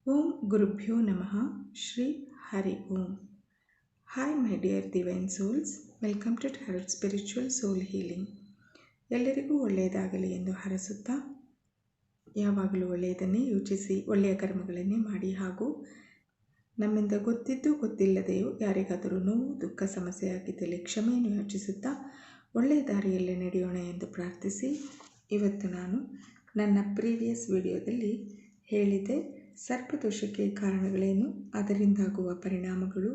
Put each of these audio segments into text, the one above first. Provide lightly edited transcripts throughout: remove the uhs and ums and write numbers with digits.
ಓಂ ಗುರುಭ್ಯೋ ನಮಃ ಶ್ರೀ ಹರಿ ಓಂ. Hi my dear divine souls, welcome to tarot spiritual soul healing. ಎಲ್ಲರಿಗೂ ಒಳ್ಳೆಯದಾಗಲಿ ಎಂದು ಹರಸುತ್ತಾ, ಯಾವಾಗಲೂ ಒಳ್ಳೆಯದನ್ನೇ ಯೋಚಿಸಿ ಒಳ್ಳೆಯ ಕರ್ಮಗಳನ್ನೇ ಮಾಡಿ ಹಾಗೂ ನಮ್ಮಿಂದ ಗೊತ್ತಿದ್ದು ಗೊತ್ತಿಲ್ಲದೆಯೋ ಯಾರಿಗಾದರೂ ನೋವು ದುಃಖ ಸಮಸ್ಯೆಯಾಗಿದ್ದಲ್ಲಿ ಕ್ಷಮೆಯನ್ನು ಯೋಚಿಸುತ್ತಾ ಒಳ್ಳೆಯ ದಾರಿಯಲ್ಲಿ ನಡೆಯೋಣ ಎಂದು ಪ್ರಾರ್ಥಿಸಿ, ಇವತ್ತು ನಾನು ನನ್ನ ಪ್ರೀವಿಯಸ್ ವಿಡಿಯೋದಲ್ಲಿ ಹೇಳಿದ್ದೆ ಸರ್ಪದೋಷಕ್ಕೆ ಕಾರಣಗಳೇನು, ಅದರಿಂದಾಗುವ ಪರಿಣಾಮಗಳು,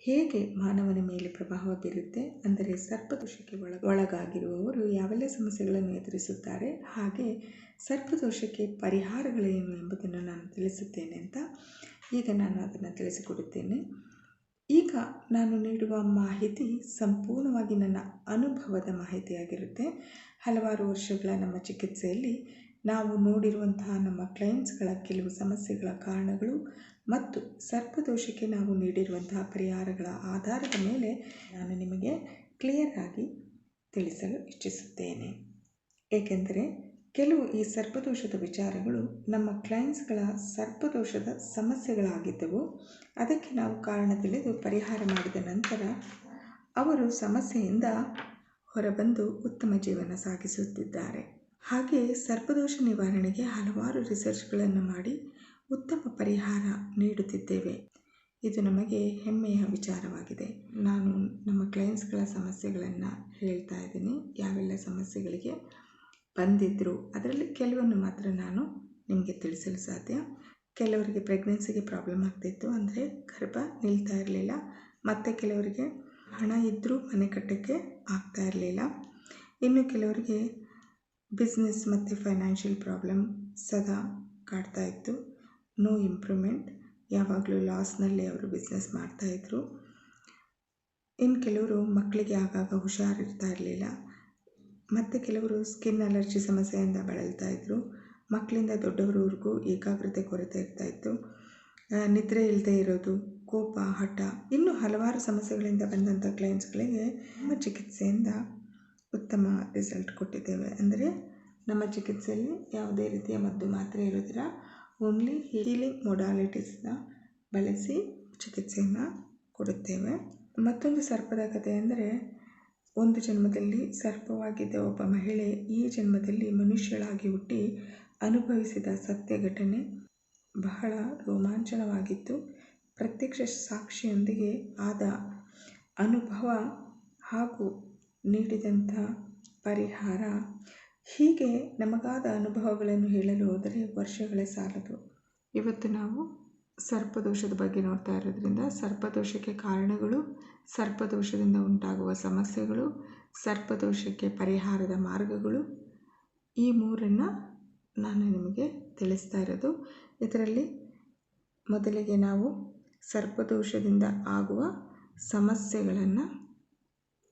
ಹೇಗೆ ಮಾನವನ ಮೇಲೆ ಪ್ರಭಾವ ಬೀರುತ್ತೆ, ಅಂದರೆ ಸರ್ಪದೋಷಕ್ಕೆ ಒಳಗಾಗಿರುವವರು ಯಾವೆಲ್ಲ ಸಮಸ್ಯೆಗಳನ್ನು ಎದುರಿಸುತ್ತಾರೆ, ಹಾಗೆ ಸರ್ಪದೋಷಕ್ಕೆ ಪರಿಹಾರಗಳೇನು ಎಂಬುದನ್ನು ನಾನು ತಿಳಿಸುತ್ತೇನೆ ಅಂತ ಈಗ ನಾನು ಅದನ್ನು ತಿಳಿಸಿಕೊಡುತ್ತೇನೆ. ಈಗ ನಾನು ನೀಡುವ ಮಾಹಿತಿ ಸಂಪೂರ್ಣವಾಗಿ ನನ್ನ ಅನುಭವದ ಮಾಹಿತಿಯಾಗಿರುತ್ತೆ. ಹಲವಾರು ವರ್ಷಗಳ ನಮ್ಮ ಚಿಕಿತ್ಸೆಯಲ್ಲಿ ನಾವು ನೋಡಿರುವಂತಹ ನಮ್ಮ ಕ್ಲೈಂಟ್ಸ್ಗಳ ಕೆಲವು ಸಮಸ್ಯೆಗಳ ಕಾರಣಗಳು ಮತ್ತು ಸರ್ಪದೋಷಕ್ಕೆ ನಾವು ನೀಡಿರುವಂತಹ ಪರಿಹಾರಗಳ ಆಧಾರದ ಮೇಲೆ ನಾನು ನಿಮಗೆ ಕ್ಲಿಯರ್ ಆಗಿ ತಿಳಿಸಲು ಇಚ್ಛಿಸುತ್ತೇನೆ. ಏಕೆಂದರೆ ಕೆಲವು ಈ ಸರ್ಪದೋಷದ ವಿಚಾರಗಳು ನಮ್ಮ ಕ್ಲೈಂಟ್ಸ್ಗಳ ಸರ್ಪದೋಷದ ಸಮಸ್ಯೆಗಳಾಗಿದ್ದವು. ಅದಕ್ಕೆ ನಾವು ಕಾರಣ ತಿಳಿದು ಪರಿಹಾರ ಮಾಡಿದ ನಂತರ ಅವರು ಸಮಸ್ಯೆಯಿಂದ ಹೊರಬಂದು ಉತ್ತಮ ಜೀವನ ಸಾಗಿಸುತ್ತಿದ್ದಾರೆ. ಹಾಗೆ ಸರ್ಪದೋಷ ನಿವಾರಣೆಗೆ ಹಲವಾರು ರಿಸರ್ಚ್ಗಳನ್ನು ಮಾಡಿ ಉತ್ತಮ ಪರಿಹಾರ ನೀಡುತ್ತಿದ್ದೇವೆ. ಇದು ನಮಗೆ ಹೆಮ್ಮೆಯ ವಿಚಾರವಾಗಿದೆ. ನಾನು ನಮ್ಮ ಕ್ಲೈಂಟ್ಸ್ಗಳ ಸಮಸ್ಯೆಗಳನ್ನು ಹೇಳ್ತಾ ಇದ್ದೀನಿ, ಯಾವೆಲ್ಲ ಸಮಸ್ಯೆಗಳಿಗೆ ಬಂದಿದ್ದರು. ಅದರಲ್ಲಿ ಕೆಲವನ್ನು ಮಾತ್ರ ನಾನು ನಿಮಗೆ ತಿಳಿಸಲು ಸಾಧ್ಯ. ಕೆಲವರಿಗೆ ಪ್ರೆಗ್ನೆನ್ಸಿಗೆ ಪ್ರಾಬ್ಲಮ್ ಆಗ್ತಾಯಿತ್ತು, ಅಂದರೆ ಗರ್ಭ ನಿಲ್ತಾ ಇರಲಿಲ್ಲ. ಮತ್ತು ಕೆಲವರಿಗೆ ಹಣ ಇದ್ದರೂ ಮನೆ ಕಟ್ಟೋಕ್ಕೆ ಆಗ್ತಾ ಇರಲಿಲ್ಲ. ಇನ್ನು ಕೆಲವರಿಗೆ ಬಿಸ್ನೆಸ್ ಮತ್ತು ಫೈನಾನ್ಷಿಯಲ್ ಪ್ರಾಬ್ಲಮ್ ಸದಾ ಕಾಡ್ತಾ ಇತ್ತು. ನೋ ಇಂಪ್ರೂವ್ಮೆಂಟ್, ಯಾವಾಗಲೂ ಲಾಸ್ನಲ್ಲಿ ಅವರು ಬಿಸ್ನೆಸ್ ಮಾಡ್ತಾಯಿದ್ರು. ಇನ್ನು ಕೆಲವರು ಮಕ್ಕಳಿಗೆ ಆಗಾಗ ಹುಷಾರಿರ್ತಾ ಇರಲಿಲ್ಲ. ಮತ್ತು ಕೆಲವರು ಸ್ಕಿನ್ ಅಲರ್ಜಿ ಸಮಸ್ಯೆಯಿಂದ ಬಳಲ್ತಾ ಇದ್ದರು. ಮಕ್ಕಳಿಂದ ದೊಡ್ಡವರವರೆಗೂ ಏಕಾಗ್ರತೆ ಕೊರತೆ ಇರ್ತಾಯಿತ್ತು. ನಿದ್ರೆ ಇಲ್ಲದೆ ಇರೋದು, ಕೋಪ, ಹಠ, ಇನ್ನೂ ಹಲವಾರು ಸಮಸ್ಯೆಗಳಿಂದ ಬಂದಂಥ ಕ್ಲೈಂಟ್ಸ್ಗಳಿಗೆ ನಮ್ಮ ಚಿಕಿತ್ಸೆಯಿಂದ ಉತ್ತಮ ರಿಸಲ್ಟ್ ಕೊಟ್ಟಿದ್ದೇವೆ. ಅಂದರೆ ನಮ್ಮ ಚಿಕಿತ್ಸೆಯಲ್ಲಿ ಯಾವುದೇ ರೀತಿಯ ಮದ್ದು ಮಾತ್ರೆ ಇರೋದಿಲ್ಲ, ಓನ್ಲಿ ಹೀಲಿಂಗ್ ಮೊಡಾಲಿಟೀಸ್ನ ಬಳಸಿ ಚಿಕಿತ್ಸೆಯನ್ನು ಕೊಡುತ್ತೇವೆ. ಮತ್ತೊಂದು ಸರ್ಪದ ಕಥೆ ಅಂದರೆ, ಒಂದು ಜನ್ಮದಲ್ಲಿ ಸರ್ಪವಾಗಿದ್ದ ಒಬ್ಬ ಮಹಿಳೆ ಈ ಜನ್ಮದಲ್ಲಿ ಮನುಷ್ಯಳಾಗಿ ಹುಟ್ಟಿ ಅನುಭವಿಸಿದ ಸತ್ಯ ಘಟನೆ ಬಹಳ ರೋಮಾಂಚನವಾಗಿತ್ತು. ಪ್ರತ್ಯಕ್ಷ ಸಾಕ್ಷಿಯೊಂದಿಗೆ ಆದ ಅನುಭವ ಹಾಗೂ ನೀಡಿದಂಥ ಪರಿಹಾರ, ಹೀಗೆ ನಮಗಾದ ಅನುಭವಗಳನ್ನು ಹೇಳಲು ಹೋದರೆ ವರ್ಷಗಳೇ ಸಾಲದು. ಇವತ್ತು ನಾವು ಸರ್ಪದೋಷದ ಬಗ್ಗೆ ನೋಡ್ತಾ ಇರೋದ್ರಿಂದ ಸರ್ಪದೋಷಕ್ಕೆ ಕಾರಣಗಳು, ಸರ್ಪದೋಷದಿಂದ ಉಂಟಾಗುವ ಸಮಸ್ಯೆಗಳು, ಸರ್ಪದೋಷಕ್ಕೆ ಪರಿಹಾರದ ಮಾರ್ಗಗಳು, ಈ ಮೂರನ್ನು ನಾನು ನಿಮಗೆ ತಿಳಿಸ್ತಾ ಇರೋದು. ಇದರಲ್ಲಿ ಮೊದಲಿಗೆ ನಾವು ಸರ್ಪದೋಷದಿಂದ ಆಗುವ ಸಮಸ್ಯೆಗಳನ್ನು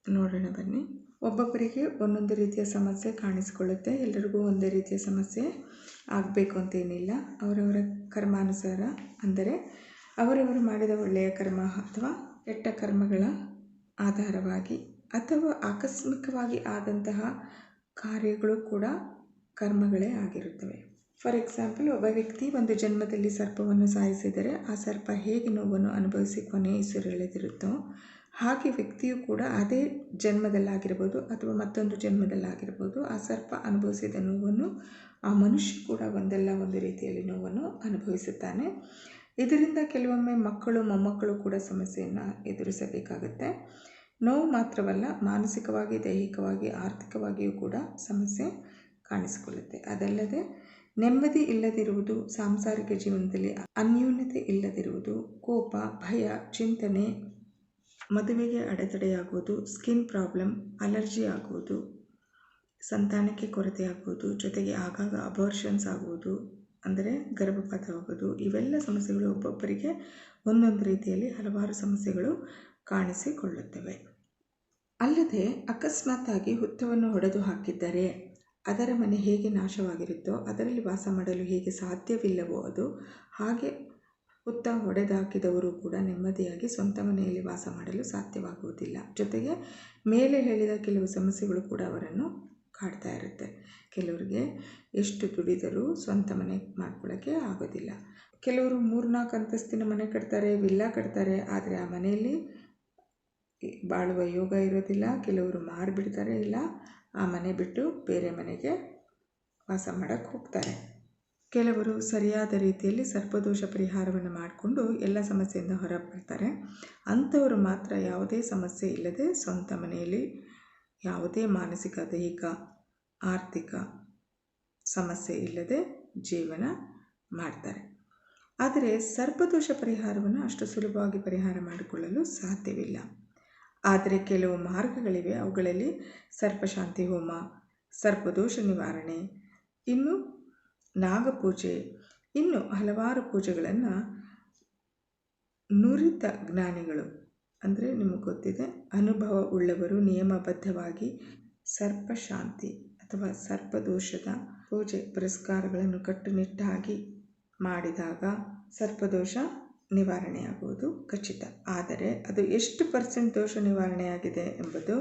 ನೋಡೋಣ ಬನ್ನಿ. ಒಬ್ಬೊಬ್ಬರಿಗೆ ಒಂದೊಂದು ರೀತಿಯ ಸಮಸ್ಯೆ ಕಾಣಿಸಿಕೊಳ್ಳುತ್ತೆ. ಎಲ್ಲರಿಗೂ ಒಂದೇ ರೀತಿಯ ಸಮಸ್ಯೆ ಆಗಬೇಕು ಅಂತೇನಿಲ್ಲ. ಅವರವರ ಕರ್ಮಾನುಸಾರ, ಅಂದರೆ ಅವರವರು ಮಾಡಿದ ಒಳ್ಳೆಯ ಕರ್ಮ ಅಥವಾ ಕೆಟ್ಟ ಕರ್ಮಗಳ ಆಧಾರವಾಗಿ ಅಥವಾ ಆಕಸ್ಮಿಕವಾಗಿ ಆದಂತಹ ಕಾರ್ಯಗಳು ಕೂಡ ಕರ್ಮಗಳೇ ಆಗಿರುತ್ತವೆ. ಫಾರ್ ಎಕ್ಸಾಂಪಲ್, ಒಬ್ಬ ವ್ಯಕ್ತಿ ಒಂದು ಜನ್ಮದಲ್ಲಿ ಸರ್ಪವನ್ನು ಸಾಯಿಸಿದರೆ ಆ ಸರ್ಪ ಹೇಗೆ ನೋವನ್ನು ಅನುಭವಿಸಿ ಕೊನೆಯ ಉಸಿರೆಳೆದಿರುತ್ತೋ ಹಾಗೆ ವ್ಯಕ್ತಿಯು ಕೂಡ ಅದೇ ಜನ್ಮದಲ್ಲಾಗಿರ್ಬೋದು ಅಥವಾ ಮತ್ತೊಂದು ಜನ್ಮದಲ್ಲಾಗಿರ್ಬೋದು ಆ ಸರ್ಪ ಅನುಭವಿಸಿದ ನೋವನ್ನು ಆ ಮನುಷ್ಯ ಕೂಡ ಒಂದಲ್ಲ ಒಂದು ರೀತಿಯಲ್ಲಿ ನೋವನ್ನು ಅನುಭವಿಸುತ್ತಾನೆ. ಇದರಿಂದ ಕೆಲವೊಮ್ಮೆ ಮಕ್ಕಳು ಮೊಮ್ಮಕ್ಕಳು ಕೂಡ ಸಮಸ್ಯೆಯನ್ನು ಎದುರಿಸಬೇಕಾಗುತ್ತೆ. ನೋವು ಮಾತ್ರವಲ್ಲ, ಮಾನಸಿಕವಾಗಿ, ದೈಹಿಕವಾಗಿ, ಆರ್ಥಿಕವಾಗಿಯೂ ಕೂಡ ಸಮಸ್ಯೆ ಕಾಣಿಸಿಕೊಳ್ಳುತ್ತೆ. ಅದಲ್ಲದೆ ನೆಮ್ಮದಿ ಇಲ್ಲದಿರುವುದು, ಸಾಂಸಾರಿಕ ಜೀವನದಲ್ಲಿ ಅನ್ಯೋನ್ಯತೆ ಇಲ್ಲದಿರುವುದು, ಕೋಪ, ಭಯ, ಚಿಂತನೆ, ಮದುವೆಗೆ ಅಡೆತಡೆಯಾಗುವುದು, ಸ್ಕಿನ್ ಪ್ರಾಬ್ಲಮ್, ಅಲರ್ಜಿ ಆಗುವುದು, ಸಂತಾನಕ್ಕೆ ಕೊರತೆ ಆಗುವುದು, ಜೊತೆಗೆ ಆಗಾಗ ಅಬಾರ್ಷನ್ಸ್ ಆಗುವುದು, ಅಂದರೆ ಗರ್ಭಪಾತವಾಗುವುದು, ಇವೆಲ್ಲ ಸಮಸ್ಯೆಗಳು ಒಬ್ಬೊಬ್ಬರಿಗೆ ಒಂದೊಂದು ರೀತಿಯಲ್ಲಿ ಹಲವಾರು ಸಮಸ್ಯೆಗಳು ಕಾಣಿಸಿಕೊಳ್ಳುತ್ತವೆ. ಅಲ್ಲದೆ ಅಕಸ್ಮಾತ್ತಾಗಿ ಹುತ್ತವನ್ನು ಹೊಡೆದು ಹಾಕಿದ್ದರೆ ಅದರ ಮನೆ ಹೇಗೆ ನಾಶವಾಗಿರುತ್ತೋ, ಅದರಲ್ಲಿ ವಾಸ ಮಾಡಲು ಹೇಗೆ ಸಾಧ್ಯವಿಲ್ಲವೋ ಅದು ಹಾಗೆ ಹುತ್ತ ಹೊಡೆದಾಕಿದವರು ಕೂಡ ನೆಮ್ಮದಿಯಾಗಿ ಸ್ವಂತ ಮನೆಯಲ್ಲಿ ವಾಸ ಮಾಡಲು ಸಾಧ್ಯವಾಗುವುದಿಲ್ಲ. ಜೊತೆಗೆ ಮೇಲೆ ಹೇಳಿದ ಕೆಲವು ಸಮಸ್ಯೆಗಳು ಕೂಡ ಅವರನ್ನು ಕಾಡ್ತಾ ಇರುತ್ತೆ. ಕೆಲವರಿಗೆ ಎಷ್ಟು ದುಡಿದರೂ ಸ್ವಂತ ಮನೆ ಮಾಡ್ಕೊಳ್ಳೋಕ್ಕೆ ಆಗೋದಿಲ್ಲ. ಕೆಲವರು 3-4 ಅಂತಸ್ತಿನ ಮನೆ ಕಟ್ತಾರೆ, ವಿಲ್ಲಾ ಕಟ್ತಾರೆ, ಆದರೆ ಆ ಮನೆಯಲ್ಲಿ ಬಾಳುವ ಯೋಗ ಇರೋದಿಲ್ಲ. ಕೆಲವರು ಮಾರಿಬಿಡ್ತಾರೆ, ಇಲ್ಲ ಆ ಮನೆ ಬಿಟ್ಟು ಬೇರೆ ಮನೆಗೆ ವಾಸ ಮಾಡೋಕ್ಕೆ ಹೋಗ್ತಾರೆ. ಕೆಲವರು ಸರಿಯಾದ ರೀತಿಯಲ್ಲಿ ಸರ್ಪದೋಷ ಪರಿಹಾರವನ್ನು ಮಾಡಿಕೊಂಡು ಎಲ್ಲ ಸಮಸ್ಯೆಯಿಂದ ಹೊರ ಬರ್ತಾರೆ. ಅಂಥವರು ಮಾತ್ರ ಯಾವುದೇ ಸಮಸ್ಯೆ ಇಲ್ಲದೆ ಸ್ವಂತ ಮನೆಯಲ್ಲಿ ಯಾವುದೇ ಮಾನಸಿಕ, ದೈಹಿಕ, ಆರ್ಥಿಕ ಸಮಸ್ಯೆ ಇಲ್ಲದೆ ಜೀವನ ಮಾಡ್ತಾರೆ. ಆದರೆ ಸರ್ಪದೋಷ ಪರಿಹಾರವನ್ನು ಅಷ್ಟು ಸುಲಭವಾಗಿ ಪರಿಹಾರ ಮಾಡಿಕೊಳ್ಳಲು ಸಾಧ್ಯವಿಲ್ಲ. ಆದರೆ ಕೆಲವು ಮಾರ್ಗಗಳಿವೆ. ಅವುಗಳಲ್ಲಿ ಸರ್ಪಶಾಂತಿ ಹೋಮ, ಸರ್ಪದೋಷ ನಿವಾರಣೆ, ಇನ್ನು ನಾಗಪೂಜೆ, ಇನ್ನು ಹಲವಾರು ಪೂಜೆಗಳನ್ನು ನುರಿತ ಜ್ಞಾನಿಗಳು, ಅಂದರೆ ನಿಮಗೆ ಗೊತ್ತಿದೆ, ಅನುಭವ ಉಳ್ಳವರು ನಿಯಮಬದ್ಧವಾಗಿ ಸರ್ಪಶಾಂತಿ ಅಥವಾ ಸರ್ಪದೋಷದ ಪೂಜೆ ಪುರಸ್ಕಾರಗಳನ್ನು ಕಟ್ಟುನಿಟ್ಟಾಗಿ ಮಾಡಿದಾಗ ಸರ್ಪದೋಷ ನಿವಾರಣೆಯಾಗುವುದು ಖಚಿತ. ಆದರೆ ಅದು ಎಷ್ಟು % ದೋಷ ನಿವಾರಣೆಯಾಗಿದೆ ಎಂಬುದು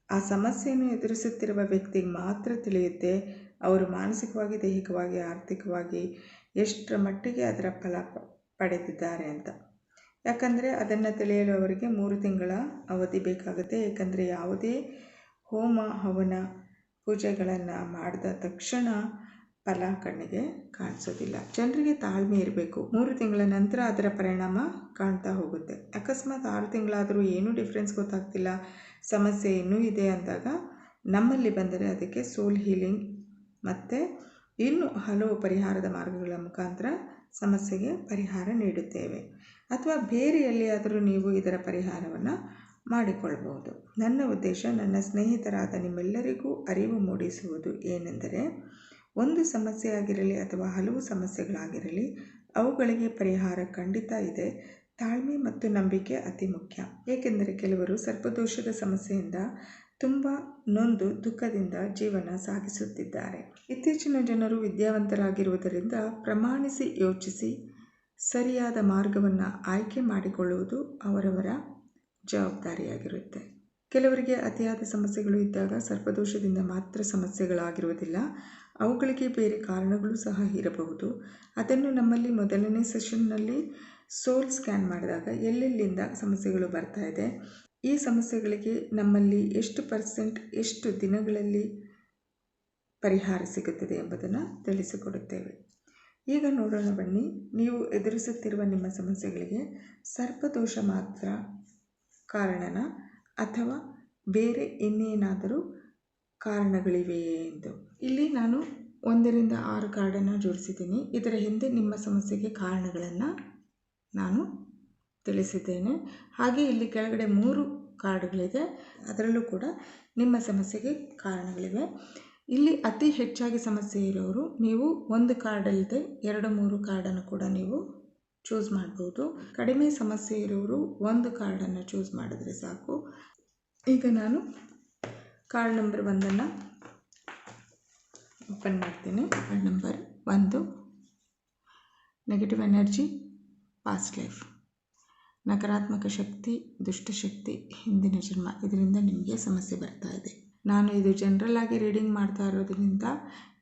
ಆ ಸಮಸ್ಯೆಯನ್ನು ಎದುರಿಸುತ್ತಿರುವ ವ್ಯಕ್ತಿಗೆ ಮಾತ್ರ ತಿಳಿಯುತ್ತೆ. ಅವರು ಮಾನಸಿಕವಾಗಿ, ದೈಹಿಕವಾಗಿ, ಆರ್ಥಿಕವಾಗಿ ಎಷ್ಟರ ಮಟ್ಟಿಗೆ ಅದರ ಫಲ ಪಡೆದಿದ್ದಾರೆ ಅಂತ. ಯಾಕಂದರೆ ಅದನ್ನು ತಿಳಿಯಲು ಅವರಿಗೆ 3 ತಿಂಗಳ ಅವಧಿ ಬೇಕಾಗುತ್ತೆ. ಏಕೆಂದರೆ ಯಾವುದೇ ಹೋಮ ಹವನ ಪೂಜೆಗಳನ್ನು ಮಾಡಿದ ತಕ್ಷಣ ಫಲ ಕಣ್ಣಿಗೆ ಕಾಣಿಸೋದಿಲ್ಲ. ಜನರಿಗೆ ತಾಳ್ಮೆ ಇರಬೇಕು. 3 ತಿಂಗಳ ನಂತರ ಅದರ ಪರಿಣಾಮ ಕಾಣ್ತಾ ಹೋಗುತ್ತೆ. ಅಕಸ್ಮಾತ್ 6 ತಿಂಗಳಾದರೂ ಏನೂ ಡಿಫ್ರೆನ್ಸ್ ಗೊತ್ತಾಗ್ತಿಲ್ಲ, ಸಮಸ್ಯೆ ಇನ್ನೂ ಇದೆ ಅಂದಾಗ ನಮ್ಮಲ್ಲಿ ಬಂದರೆ ಅದಕ್ಕೆ ಸೋಲ್ ಹೀಲಿಂಗ್ ಮತ್ತು ಇನ್ನೂ ಹಲವು ಪರಿಹಾರದ ಮಾರ್ಗಗಳ ಮುಖಾಂತರ ಸಮಸ್ಯೆಗೆ ಪರಿಹಾರ ನೀಡುತ್ತೇವೆ. ಅಥವಾ ಬೇರೆ ಎಲ್ಲಿಯಾದರೂ ನೀವು ಇದರ ಪರಿಹಾರವನ್ನು ಮಾಡಿಕೊಳ್ಬಹುದು. ನನ್ನ ಉದ್ದೇಶ ನನ್ನ ಸ್ನೇಹಿತರಾದ ನಿಮ್ಮೆಲ್ಲರಿಗೂ ಅರಿವು ಮೂಡಿಸುವುದು ಏನೆಂದರೆ, ಒಂದು ಸಮಸ್ಯೆಯಾಗಿರಲಿ ಅಥವಾ ಹಲವು ಸಮಸ್ಯೆಗಳಾಗಿರಲಿ, ಅವುಗಳಿಗೆ ಪರಿಹಾರ ಖಂಡಿತ ಇದೆ. ತಾಳ್ಮೆ ಮತ್ತು ನಂಬಿಕೆ ಅತಿ ಮುಖ್ಯ. ಏಕೆಂದರೆ ಕೆಲವರು ಸರ್ಪದೋಷದ ಸಮಸ್ಯೆಯಿಂದ ತುಂಬ ನೊಂದು ದುಃಖದಿಂದ ಜೀವನ ಸಾಗಿಸುತ್ತಿದ್ದಾರೆ. ಇತ್ತೀಚಿನ ಜನರು ವಿದ್ಯಾವಂತರಾಗಿರುವುದರಿಂದ ಪ್ರಮಾಣಿಸಿ ಯೋಚಿಸಿ ಸರಿಯಾದ ಮಾರ್ಗವನ್ನು ಆಯ್ಕೆ ಮಾಡಿಕೊಳ್ಳುವುದು ಅವರವರ ಜವಾಬ್ದಾರಿಯಾಗಿರುತ್ತೆ. ಕೆಲವರಿಗೆ ಅತಿಯಾದ ಸಮಸ್ಯೆಗಳು ಇದ್ದಾಗ ಸರ್ಪದೋಷದಿಂದ ಮಾತ್ರ ಸಮಸ್ಯೆಗಳಾಗಿರುವುದಿಲ್ಲ, ಅವುಗಳಿಗೆ ಬೇರೆ ಕಾರಣಗಳು ಸಹ ಇರಬಹುದು. ಅದನ್ನು ನಮ್ಮಲ್ಲಿ ಮೊದಲನೇ ಸೆಷನ್ನಲ್ಲಿ ಸೋಲ್ ಸ್ಕ್ಯಾನ್ ಮಾಡಿದಾಗ ಎಲ್ಲೆಲ್ಲಿಂದ ಸಮಸ್ಯೆಗಳು ಬರ್ತಾ ಇದೆ, ಈ ಸಮಸ್ಯೆಗಳಿಗೆ ನಮ್ಮಲ್ಲಿ ಎಷ್ಟು % ಎಷ್ಟು ದಿನಗಳಲ್ಲಿ ಪರಿಹಾರ ಸಿಗುತ್ತದೆ ಎಂಬುದನ್ನು ತಿಳಿಸಿಕೊಡುತ್ತೇವೆ. ಈಗ ನೋಡೋಣ ಬನ್ನಿ. ನೀವು ಎದುರಿಸುತ್ತಿರುವ ನಿಮ್ಮ ಸಮಸ್ಯೆಗಳಿಗೆ ಸರ್ಪದೋಷ ಮಾತ್ರ ಕಾರಣನ ಅಥವಾ ಬೇರೆ ಇನ್ನೇನಾದರೂ ಕಾರಣಗಳಿವೆಯೇ ಎಂದು. ಇಲ್ಲಿ ನಾನು 1ರಿಂದ 6 ಕಾರ್ಡನ್ನು ಜೋಡಿಸಿದ್ದೀನಿ. ಇದರ ಹಿಂದೆ ನಿಮ್ಮ ಸಮಸ್ಯೆಗೆ ಕಾರಣಗಳನ್ನು ನಾನು ತಿಳಿಸಿದ್ದೇನೆ. ಹಾಗೆ ಇಲ್ಲಿ ಕೆಳಗಡೆ 3 ಕಾರ್ಡ್ಗಳಿದೆ, ಅದರಲ್ಲೂ ಕೂಡ ನಿಮ್ಮ ಸಮಸ್ಯೆಗೆ ಕಾರಣಗಳಿವೆ. ಇಲ್ಲಿ ಅತಿ ಹೆಚ್ಚಾಗಿ ಸಮಸ್ಯೆ ಇರೋರು ನೀವು 1 ಕಾರ್ಡಲ್ಲದೆ 2-3 ಕಾರ್ಡನ್ನು ಕೂಡ ನೀವು ಚೂಸ್ ಮಾಡ್ಬೋದು. ಕಡಿಮೆ ಸಮಸ್ಯೆ ಇರೋರು 1 ಕಾರ್ಡನ್ನು ಚೂಸ್ ಮಾಡಿದ್ರೆ ಸಾಕು. ಈಗ ನಾನು ಕಾರ್ಡ್ ನಂಬರ್ 1 ಓಪನ್ ಮಾಡ್ತೀನಿ. Card number 1, negative energy, past life, ನಕಾರಾತ್ಮಕ ಶಕ್ತಿ, ದುಷ್ಟಶಕ್ತಿ, ಹಿಂದಿನ ಜನ್ಮ, ಇದರಿಂದ ನಿಮಗೆ ಸಮಸ್ಯೆ ಬರ್ತಾ ಇದೆ. ನಾನು ಇದು ಜನರಲ್ ಆಗಿ ರೀಡಿಂಗ್ ಮಾಡ್ತಾ ಇರೋದ್ರಿಂದ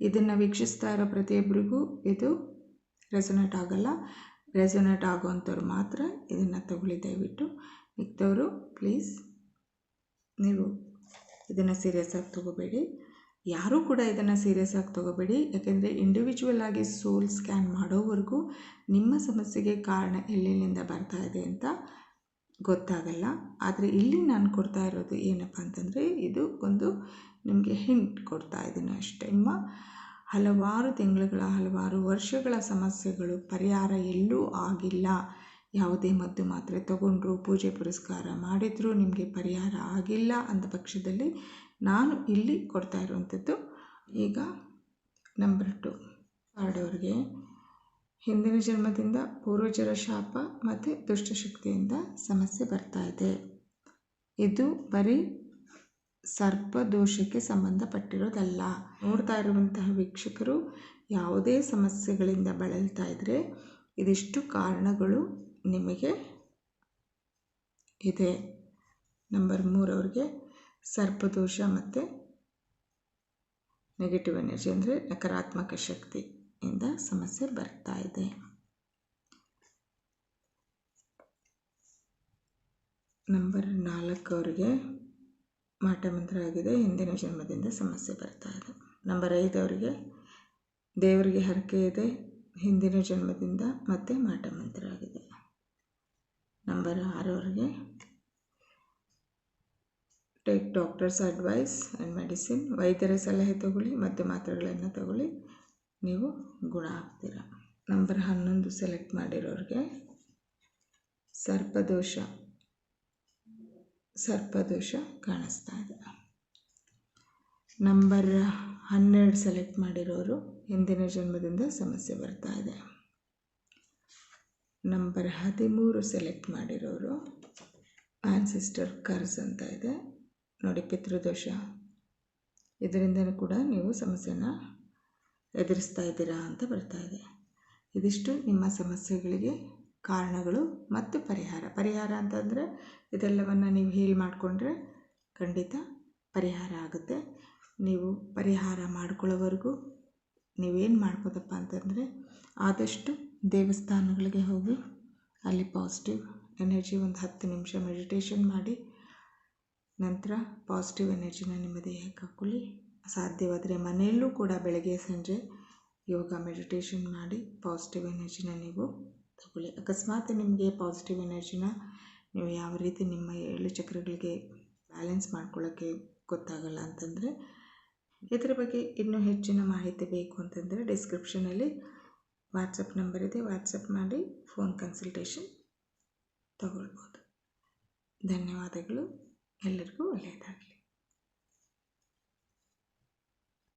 ಇದನ್ನು ವೀಕ್ಷಿಸ್ತಾ ಇರೋ ಪ್ರತಿಯೊಬ್ಬರಿಗೂ ಇದು ರೆಸೊನೇಟ್ ಆಗಲ್ಲ. ರೆಸೊನೇಟ್ ಆಗೋವಂಥವ್ರು ಮಾತ್ರ ಇದನ್ನು ತಗೊಳ್ಳಿ. ದಯವಿಟ್ಟು ಮಿಕ್ದವರು ಪ್ಲೀಸ್ ನೀವು ಇದನ್ನು ಸೀರಿಯಸ್ ಆಗಿ ತೊಗೋಬೇಡಿ. ಯಾರೂ ಕೂಡ ಇದನ್ನು ಸೀರಿಯಸ್ ಆಗಿ ತೊಗೋಬೇಡಿ. ಯಾಕೆಂದರೆ ಇಂಡಿವಿಜುವಲ್ ಆಗಿ ಸೋಲ್ ಸ್ಕ್ಯಾನ್ ಮಾಡೋವರೆಗೂ ನಿಮ್ಮ ಸಮಸ್ಯೆಗೆ ಕಾರಣ ಎಲ್ಲೆಲ್ಲಿಂದ ಬರ್ತಾ ಇದೆ ಅಂತ ಗೊತ್ತಾಗಲ್ಲ. ಆದರೆ ಇಲ್ಲಿ ನಾನು ಕೊಡ್ತಾ ಇರೋದು ಏನಪ್ಪ ಅಂತಂದರೆ, ಇದು ಒಂದು ನಿಮಗೆ ಹಿಂಟ್ ಕೊಡ್ತಾ ಇದ್ದೀನಿ ಅಷ್ಟೇ. ನಿಮ್ಮ ಹಲವಾರು ತಿಂಗಳುಗಳ, ಹಲವಾರು ವರ್ಷಗಳ ಸಮಸ್ಯೆಗಳು ಪರಿಹಾರ ಎಲ್ಲೂ ಆಗಿಲ್ಲ. ಯಾವುದೇ ಮದ್ದು ಮಾತ್ರೆ ತಗೊಂಡ್ರು, ಪೂಜೆ ಪುರಸ್ಕಾರ ಮಾಡಿದರೂ ನಿಮಗೆ ಪರಿಹಾರ ಆಗಿಲ್ಲ ಅಂದ ಪಕ್ಷದಲ್ಲಿ ನಾನು ಇಲ್ಲಿ ಕೊಡ್ತಾ ಇರುವಂಥದ್ದು. ಈಗ ನಂಬರ್ 2 ಕಾರ್ಡವ್ರಿಗೆ ಹಿಂದಿನ ಜನ್ಮದಿಂದ ಪೂರ್ವಜರ ಶಾಪ ಮತ್ತು ದುಷ್ಟಶಕ್ತಿಯಿಂದ ಸಮಸ್ಯೆ ಬರ್ತಾ ಇದೆ. ಇದು ಬರೀ ಸರ್ಪದೋಷಕ್ಕೆ ಸಂಬಂಧಪಟ್ಟಿರೋದಲ್ಲ. ನೋಡ್ತಾ ಇರುವಂತಹ ವೀಕ್ಷಕರು ಯಾವುದೇ ಸಮಸ್ಯೆಗಳಿಂದ ಬಳಲ್ತಾ ಇದ್ದರೆ ಇದಿಷ್ಟು ಕಾರಣಗಳು ನಿಮಗೆ ಇದೆ. ನಂಬರ್ 3 ಅವ್ರಿಗೆ ಸರ್ಪದೋಷ ಮತ್ತು ನೆಗೆಟಿವ್ ಎನರ್ಜಿ ಅಂದರೆ ನಕಾರಾತ್ಮಕ ಶಕ್ತಿಯಿಂದ ಸಮಸ್ಯೆ ಬರ್ತಾ ಇದೆ. ನಂಬರ್ 4 ಅವರಿಗೆ ಮಾಟ ಮಂತ್ರ ಆಗಿದೆ, ಹಿಂದಿನ ಜನ್ಮದಿಂದ ಸಮಸ್ಯೆ ಬರ್ತಾ ಇದೆ. ನಂಬರ್ 5 ಅವರಿಗೆ ದೇವರಿಗೆ ಹರಕೆ ಇದೆ, ಹಿಂದಿನ ಜನ್ಮದಿಂದ ಮತ್ತೆ ಮಾಟ ಮಂತ್ರ ಆಗಿದೆ. ನಂಬರ್ 6 ಅವರಿಗೆ take doctor's advice and medicine, ವೈದ್ಯರ ಸಲಹೆ ತಗೊಳ್ಳಿ ಮತ್ತು ಮಾತ್ರೆಗಳನ್ನು ತಗೊಳ್ಳಿ, ನೀವು ಗುಣ ಆಗ್ತೀರ. ನಂಬರ್ 11 ಸೆಲೆಕ್ಟ್ ಮಾಡಿರೋರಿಗೆ ಸರ್ಪದೋಷ ಕಾಣಿಸ್ತಾ ಇದೆ. ನಂಬರ್ 12 ಸೆಲೆಕ್ಟ್ ಮಾಡಿರೋರು ಹಿಂದಿನ ಜನ್ಮದಿಂದ ಸಮಸ್ಯೆ ಬರ್ತಾ ಇದೆ. ನಂಬರ್ 13 ಸೆಲೆಕ್ಟ್ ಮಾಡಿರೋರು ಆನ್ಸಿಸ್ಟರ್ ಕರ್ಸ್ ಅಂತ ಇದೆ ನೋಡಿ, ಪಿತೃದೋಷ, ಇದರಿಂದ ಕೂಡ ನೀವು ಸಮಸ್ಯೆನ ಎದುರಿಸ್ತಾ ಇದ್ದೀರಾ ಅಂತ ಬರ್ತಾ ಇದೆ. ಇದಿಷ್ಟು ನಿಮ್ಮ ಸಮಸ್ಯೆಗಳಿಗೆ ಕಾರಣಗಳು ಮತ್ತು ಪರಿಹಾರ ಅಂತಂದರೆ ಇದೆಲ್ಲವನ್ನು ನೀವು ಹೀಲ್ ಮಾಡಿಕೊಂಡ್ರೆ ಖಂಡಿತ ಪರಿಹಾರ ಆಗುತ್ತೆ. ನೀವು ಪರಿಹಾರ ಮಾಡ್ಕೊಳ್ಳೋವರೆಗೂ ನೀವೇನು ಮಾಡ್ಬೋದಪ್ಪ ಅಂತಂದರೆ ಆದಷ್ಟು ದೇವಸ್ಥಾನಗಳಿಗೆ ಹೋಗಿ ಅಲ್ಲಿ ಪಾಸಿಟಿವ್ ಎನರ್ಜಿ ಒಂದು 10 ನಿಮಿಷ ಮೆಡಿಟೇಷನ್ ಮಾಡಿ ನಂತರ ಪಾಸಿಟಿವ್ ಎನರ್ಜಿನ ನಿಮ್ಮ ದೇಹಕ್ಕೆ ಹಾಕ್ಕೊಳ್ಳಿ. ಸಾಧ್ಯವಾದರೆ ಮನೆಯಲ್ಲೂ ಕೂಡ ಬೆಳಗ್ಗೆ ಸಂಜೆ ಯೋಗ ಮೆಡಿಟೇಷನ್ ಮಾಡಿ ಪಾಸಿಟಿವ್ ಎನರ್ಜಿನ ನೀವು ತಗೊಳ್ಳಿ. ಅಕಸ್ಮಾತ್ ನಿಮಗೆ ಪಾಸಿಟಿವ್ ಎನರ್ಜಿನ ನೀವು ಯಾವ ರೀತಿ ನಿಮ್ಮ 7 ಚಕ್ರಗಳಿಗೆ ಬ್ಯಾಲೆನ್ಸ್ ಮಾಡ್ಕೊಳ್ಳೋಕ್ಕೆ ಗೊತ್ತಾಗಲ್ಲ ಅಂತಂದರೆ ಇದರ ಬಗ್ಗೆ ಇನ್ನೂ ಹೆಚ್ಚಿನ ಮಾಹಿತಿ ಬೇಕು ಅಂತಂದರೆ ಡಿಸ್ಕ್ರಿಪ್ಷನಲ್ಲಿ ವಾಟ್ಸಪ್ ನಂಬರ್ ಇದೆ, ವಾಟ್ಸಪ್ ಮಾಡಿ ಫೋನ್ ಕನ್ಸಲ್ಟೇಷನ್ ತಗೊಳ್ಬೋದು. ಧನ್ಯವಾದಗಳು. ಎಲ್ಲರಿಗೂ ಒಳ್ಳೆಯದಾಗಲಿ.